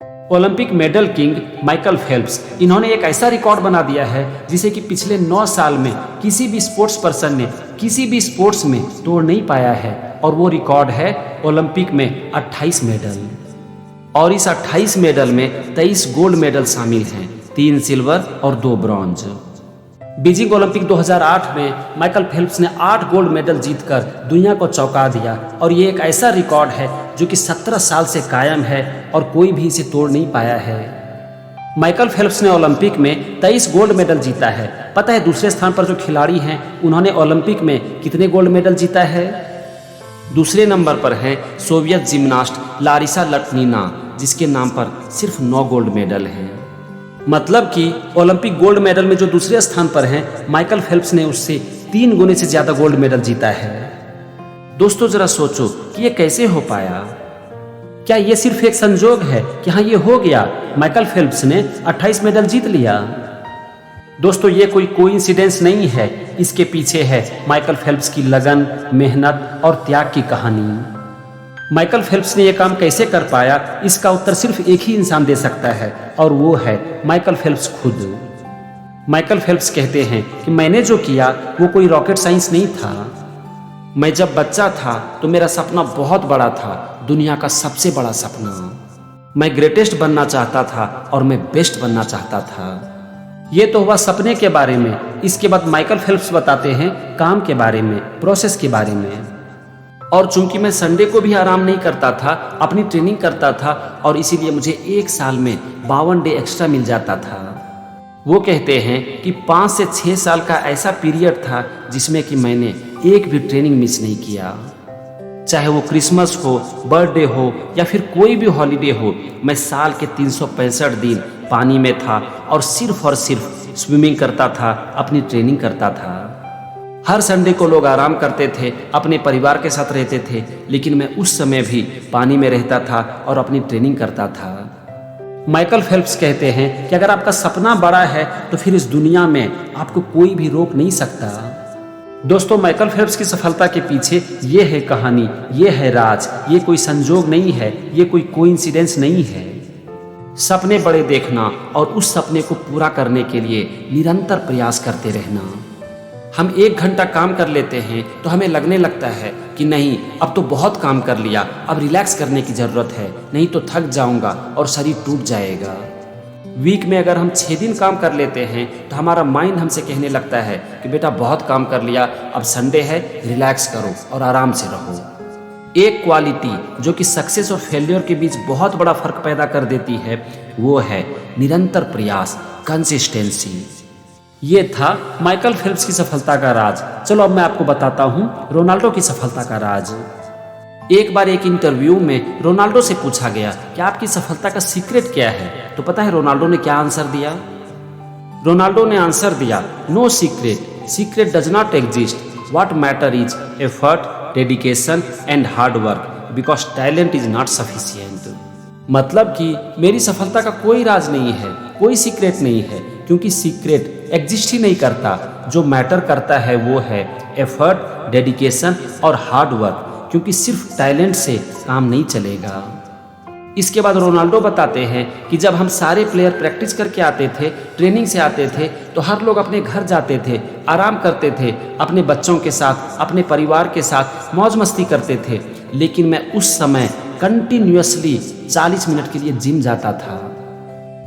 Olympic medal king Michael Phelps, इन्होंने एक ऐसा रिकॉर्ड बना दिया है जिसे कि पिछले 9 साल में किसी भी स्पोर्ट्स पर्सन ने किसी भी स्पोर्ट्स में तोड़ नहीं पाया है। और वो रिकॉर्ड है ओलंपिक में 28 मेडल। और इस 28 मेडल में 23 गोल्ड मेडल शामिल हैं, 3 सिल्वर और 2 ब्रॉन्ज। बीजिंग ओलंपिक 2008 में माइकल फेल्प्स ने 8 गोल्ड मेडल जीतकर दुनिया को चौंका दिया। और ये एक ऐसा रिकॉर्ड है जो कि 17 साल से कायम है और कोई भी इसे तोड़ नहीं पाया है। माइकल फेल्प्स ने ओलंपिक में 23 गोल्ड मेडल जीता है। पता है दूसरे स्थान पर जो खिलाड़ी हैं उन्होंने ओलंपिक में कितने गोल्ड मेडल जीता है? दूसरे नंबर पर है सोवियत जिम्नास्ट लारिसा लटनिना, जिसके नाम पर सिर्फ 9 गोल्ड मेडल हैं। मतलब कि ओलंपिक गोल्ड मेडल में जो दूसरे स्थान पर हैं, माइकल फेल्प्स ने उससे 3 गुने से ज़्यादा गोल्ड मेडल जीता है। दोस्तों जरा सोचो कि ये कैसे हो पाया? क्या ये सिर्फ एक संजोग है कि हाँ ये हो गया, माइकल फेल्प्स ने 28 मेडल जीत लिया? दोस्तों ये कोई कोइंसिडेंस नहीं है, इसके पीछे है माइकल फेल्प्स की लगन, मेहनत और त्याग की कहानी। माइकल फेल्प्स ने यह काम कैसे कर पाया, इसका उत्तर सिर्फ एक ही इंसान दे सकता है और वो है माइकल फेल्प्स खुद। माइकल फेल्प्स कहते हैं कि मैंने जो किया वो कोई रॉकेट साइंस नहीं था। मैं जब बच्चा था तो मेरा सपना बहुत बड़ा था, दुनिया का सबसे बड़ा सपना। मैं ग्रेटेस्ट बनना चाहता था और मैं बेस्ट बनना चाहता था। ये तो हुआ सपने के बारे में। इसके बाद माइकल फेल्प्स बताते हैं काम के बारे में, प्रोसेस के बारे में। और चूंकि मैं संडे को भी आराम नहीं करता था, अपनी ट्रेनिंग करता था और इसीलिए मुझे 1 साल में 52 डे एक्स्ट्रा मिल जाता था। वो कहते हैं कि 5 से 6 साल का ऐसा पीरियड था जिसमें कि मैंने एक भी ट्रेनिंग मिस नहीं किया। चाहे वो क्रिसमस हो, बर्थडे हो या फिर कोई भी हॉलीडे हो, मैं साल के 365 दिन पानी में था और सिर्फ स्विमिंग करता था, अपनी ट्रेनिंग करता था। हर संडे को लोग आराम करते थे, अपने परिवार के साथ रहते थे, लेकिन मैं उस समय भी पानी में रहता था और अपनी ट्रेनिंग करता था। माइकल फेल्प्स कहते हैं कि अगर आपका सपना बड़ा है तो फिर इस दुनिया में आपको कोई भी रोक नहीं सकता। दोस्तों माइकल फेल्प्स की सफलता के पीछे ये है कहानी, ये है राज, ये कोई संजोग नहीं है, ये कोई कोइंसिडेंस नहीं है। सपने बड़े देखना और उस सपने को पूरा करने के लिए निरंतर प्रयास करते रहना। हम 1 घंटा काम कर लेते हैं तो हमें लगने लगता है कि नहीं अब तो बहुत काम कर लिया, अब रिलैक्स करने की ज़रूरत है, नहीं तो थक जाऊंगा और शरीर टूट जाएगा। वीक में अगर हम 6 दिन काम कर लेते हैं तो हमारा माइंड हमसे कहने लगता है कि बेटा बहुत काम कर लिया, अब संडे है, रिलैक्स करो और आराम से रहो। एक क्वालिटी जो कि सक्सेस और फेल्योर के बीच बहुत बड़ा फर्क पैदा कर देती है वो है निरंतर प्रयास, कंसिस्टेंसी। ये था माइकल फेल्प्स की सफलता का राज। चलो अब मैं आपको बताता हूँ रोनाल्डो की सफलता का राज। एक बार एक इंटरव्यू में रोनाल्डो से पूछा गया कि आपकी सफलता का सीक्रेट क्या है, तो पता है रोनाल्डो ने क्या आंसर दिया? रोनाल्डो ने आंसर दिया, no secret, secret does not exist, what matter is effort, dedication and hard work, because talent is not sufficient. मतलब कि मेरी सफलता का कोई राज नहीं है, कोई सीक्रेट नहीं है, क्योंकि सीक्रेट एग्जिस्ट ही नहीं करता। जो मैटर करता है वो है एफर्ट, डेडिकेशन और हार्ड वर्क, क्योंकि सिर्फ टैलेंट से काम नहीं चलेगा। इसके बाद रोनाल्डो बताते हैं कि जब हम सारे प्लेयर प्रैक्टिस करके आते थे, ट्रेनिंग से आते थे, तो हर लोग अपने घर जाते थे, आराम करते थे, अपने बच्चों के साथ, अपने परिवार के साथ मौज मस्ती करते थे। लेकिन मैं उस समय कंटिन्यूअसली 40 मिनट के लिए जिम जाता था।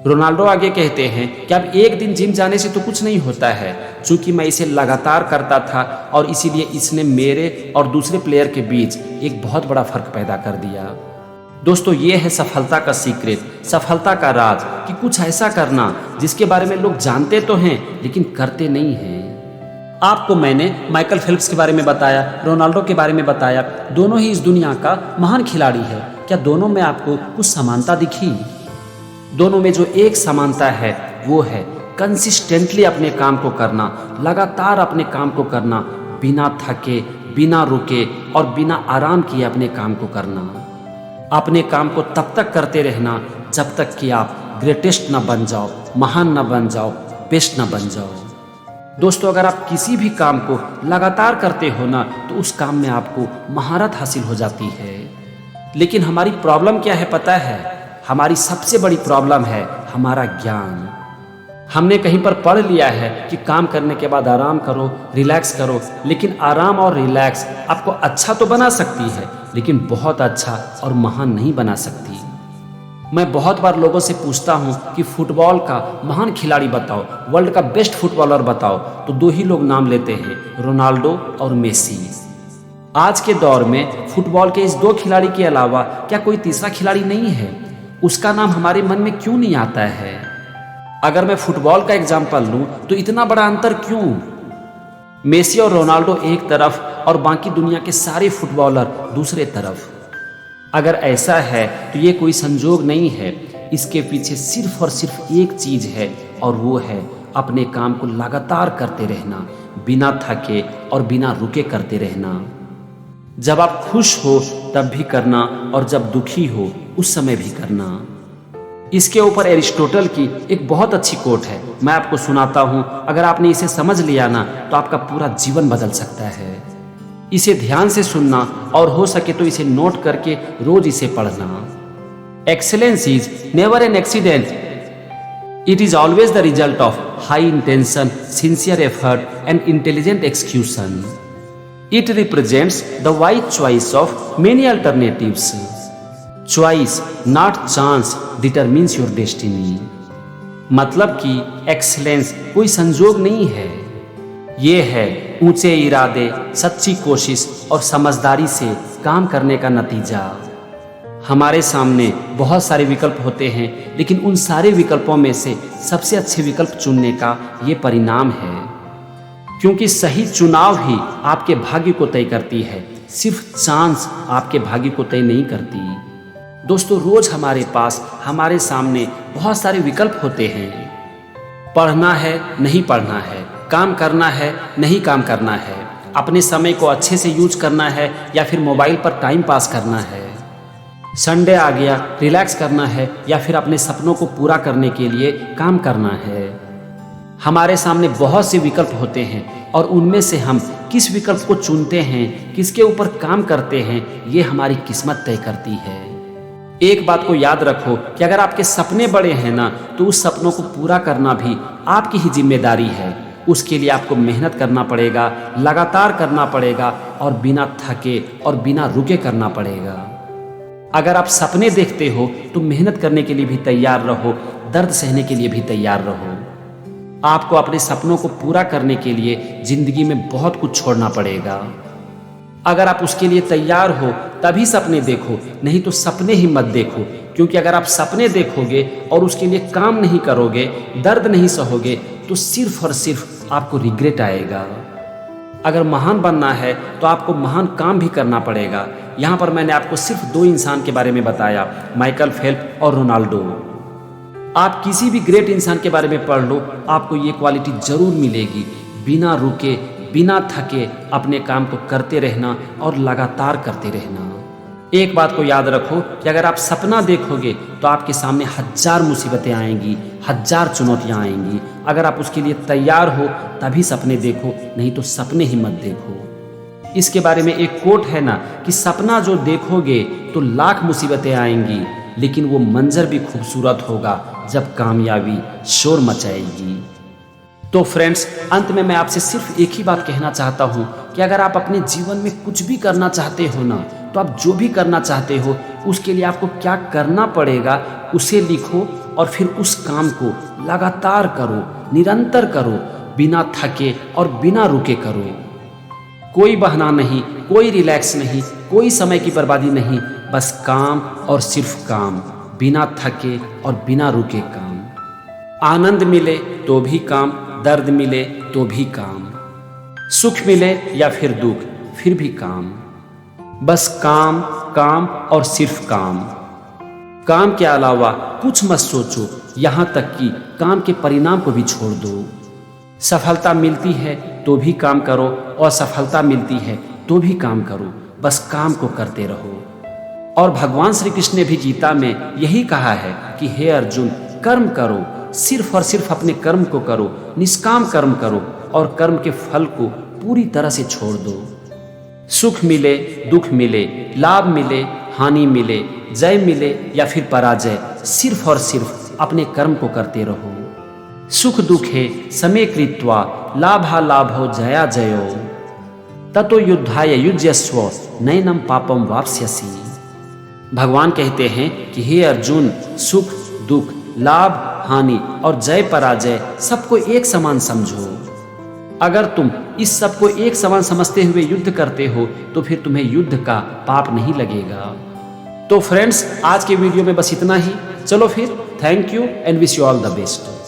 रोनाल्डो आगे कहते हैं कि अब एक दिन जिम जाने से तो कुछ नहीं होता है, चूंकि मैं इसे लगातार करता था और इसीलिए इसने मेरे और दूसरे प्लेयर के बीच एक बहुत बड़ा फर्क पैदा कर दिया। दोस्तों ये है सफलता का सीक्रेट, सफलता का राज, कि कुछ ऐसा करना जिसके बारे में लोग जानते तो हैं लेकिन करते नहीं हैं। आपको मैंने माइकल फेल्प्स के बारे में बताया, रोनाल्डो के बारे में बताया, दोनों ही इस दुनिया का महान खिलाड़ी है। क्या दोनों में आपको कुछ समानता दिखी? दोनों में जो एक समानता है वो है कंसिस्टेंटली अपने काम को करना, लगातार अपने काम को करना, बिना थके, बिना रुके और बिना आराम किए अपने काम को करना। अपने काम को तब तक करते रहना जब तक कि आप ग्रेटेस्ट ना बन जाओ, महान ना बन जाओ, बेस्ट ना बन जाओ। दोस्तों अगर आप किसी भी काम को लगातार करते हो ना तो उस काम में आपको महारत हासिल हो जाती है। लेकिन हमारी प्रॉब्लम क्या है पता है? हमारी सबसे बड़ी प्रॉब्लम है हमारा ज्ञान। हमने कहीं पर पढ़ लिया है कि काम करने के बाद आराम करो, रिलैक्स करो, लेकिन आराम और रिलैक्स आपको अच्छा तो बना सकती है, लेकिन बहुत अच्छा और महान नहीं बना सकती। मैं बहुत बार लोगों से पूछता हूं कि फुटबॉल का महान खिलाड़ी बताओ, वर्ल्ड का बेस्ट फुटबॉलर बताओ, तो दो ही लोग नाम लेते हैं, रोनाल्डो और मेसी। आज के दौर में फुटबॉल के इस दो खिलाड़ी के अलावा क्या कोई तीसरा खिलाड़ी नहीं है? उसका नाम हमारे मन में क्यों नहीं आता है? अगर मैं फुटबॉल का एग्जाम्पल लूं तो इतना बड़ा अंतर क्यों? मेसी और रोनाल्डो एक तरफ और बाकी दुनिया के सारे फुटबॉलर दूसरे तरफ। अगर ऐसा है तो ये कोई संजोग नहीं है, इसके पीछे सिर्फ और सिर्फ एक चीज है, और वो है अपने काम को लगातार करते रहना, बिना थके और बिना रुके करते रहना। जब आप खुश हो तब भी करना, और जब दुखी हो उस समय भी करना। इसके ऊपर एरिस्टोटल की एक बहुत अच्छी कोट है, मैं आपको सुनाता हूं। अगर आपने इसे समझ लिया ना तो आपका पूरा जीवन बदल सकता है। इसे ध्यान से सुनना, और हो सके तो इसे नोट करके रोज इसे पढ़ना। Excellence is never an accident, it is always the result of high intention, sincere effort and intelligent execution. It represents the wise choice of many alternatives. Choice not chance determines your destiny. मतलब कि excellence कोई संजोग नहीं है, ये है ऊंचे इरादे, सच्ची कोशिश और समझदारी से काम करने का नतीजा। हमारे सामने बहुत सारे विकल्प होते हैं, लेकिन उन सारे विकल्पों में से सबसे अच्छे विकल्प चुनने का ये परिणाम है, क्योंकि सही चुनाव ही आपके भाग्य को तय करती है, सिर्फ चांस आपके भाग्य को तय नहीं करती। दोस्तों, रोज हमारे पास, हमारे सामने बहुत सारे विकल्प होते हैं। पढ़ना है, नहीं पढ़ना है, काम करना है, नहीं काम करना है, अपने समय को अच्छे से यूज करना है या फिर मोबाइल पर टाइम पास करना है। संडे आ गया, रिलैक्स करना है या फिर अपने सपनों को पूरा करने के लिए काम करना है। हमारे सामने बहुत से विकल्प होते हैं, और उनमें से हम किस विकल्प को चुनते हैं, किसके ऊपर काम करते हैं, ये हमारी किस्मत तय करती है। एक बात को याद रखो कि अगर आपके सपने बड़े हैं ना, तो उस सपनों को पूरा करना भी आपकी ही जिम्मेदारी है। उसके लिए आपको मेहनत करना पड़ेगा, लगातार करना पड़ेगा, और बिना थके और बिना रुके करना पड़ेगा। अगर आप सपने देखते हो तो मेहनत करने के लिए भी तैयार रहो, दर्द सहने के लिए भी तैयार रहो। आपको अपने सपनों को पूरा करने के लिए जिंदगी में बहुत कुछ छोड़ना पड़ेगा। अगर आप उसके लिए तैयार हो तभी सपने देखो, नहीं तो सपने ही मत देखो, क्योंकि अगर आप सपने देखोगे और उसके लिए काम नहीं करोगे, दर्द नहीं सहोगे, तो सिर्फ और सिर्फ आपको रिग्रेट आएगा। अगर महान बनना है तो आपको महान काम भी करना पड़ेगा। यहाँ पर मैंने आपको सिर्फ दो इंसान के बारे में बताया, माइकल फेल्प्स और रोनाल्डो। आप किसी भी ग्रेट इंसान के बारे में पढ़ लो, आपको ये क्वालिटी जरूर मिलेगी, बिना रुके, बिना थके अपने काम को करते रहना और लगातार करते रहना। एक बात को याद रखो कि अगर आप सपना देखोगे तो आपके सामने 1000 मुसीबतें आएंगी, 1000 चुनौतियां आएंगी। अगर आप उसके लिए तैयार हो तभी सपने देखो, नहीं तो सपने ही मत देखो। इसके बारे में एक कोट है ना कि सपना जो देखोगे तो लाख मुसीबतें आएंगी, लेकिन वो मंजर भी खूबसूरत होगा जब कामयाबी शोर मचाएगी। तो फ्रेंड्स, अंत में मैं आपसे सिर्फ एक ही बात कहना चाहता हूँ कि अगर आप अपने जीवन में कुछ भी करना चाहते हो ना, तो आप जो भी करना चाहते हो उसके लिए आपको क्या करना पड़ेगा उसे लिखो, और फिर उस काम को लगातार करो, निरंतर करो, बिना थके और बिना रुके करो। कोई बहाना नहीं, कोई रिलैक्स नहीं, कोई समय की बर्बादी नहीं, बस काम और सिर्फ काम, बिना थके और बिना रुके काम। आनंद मिले तो भी काम, दर्द मिले तो भी काम, सुख मिले या फिर दुख, फिर भी काम। बस काम, काम और सिर्फ काम। काम के अलावा कुछ मत सोचो, यहाँ तक कि काम के परिणाम को भी छोड़ दो। सफलता मिलती है तो भी काम करो, और असफलता मिलती है तो भी काम करो, बस काम को करते रहो। और भगवान श्री कृष्ण ने भी गीता में यही कहा है कि हे अर्जुन, कर्म करो, सिर्फ और सिर्फ अपने कर्म को करो, निष्काम कर्म करो, और कर्म के फल को पूरी तरह से छोड़ दो। सुख मिले, दुख मिले, लाभ मिले, हानि मिले, जय मिले या फिर पराजय, सिर्फ और सिर्फ अपने कर्म को करते रहो। सुख दुखे समे कृत्वा लाभालाभो जया जयो ततो युद्धाय युज्यस्व नैनम पापम वाप्स्यसि। भगवान कहते हैं कि हे अर्जुन, सुख दुख, लाभ हानि और जय पराजय सबको एक समान समझो। अगर तुम इस सबको एक समान समझते हुए युद्ध करते हो तो फिर तुम्हें युद्ध का पाप नहीं लगेगा। तो फ्रेंड्स, आज के वीडियो में बस इतना ही। चलो फिर, thank you and wish you all the best.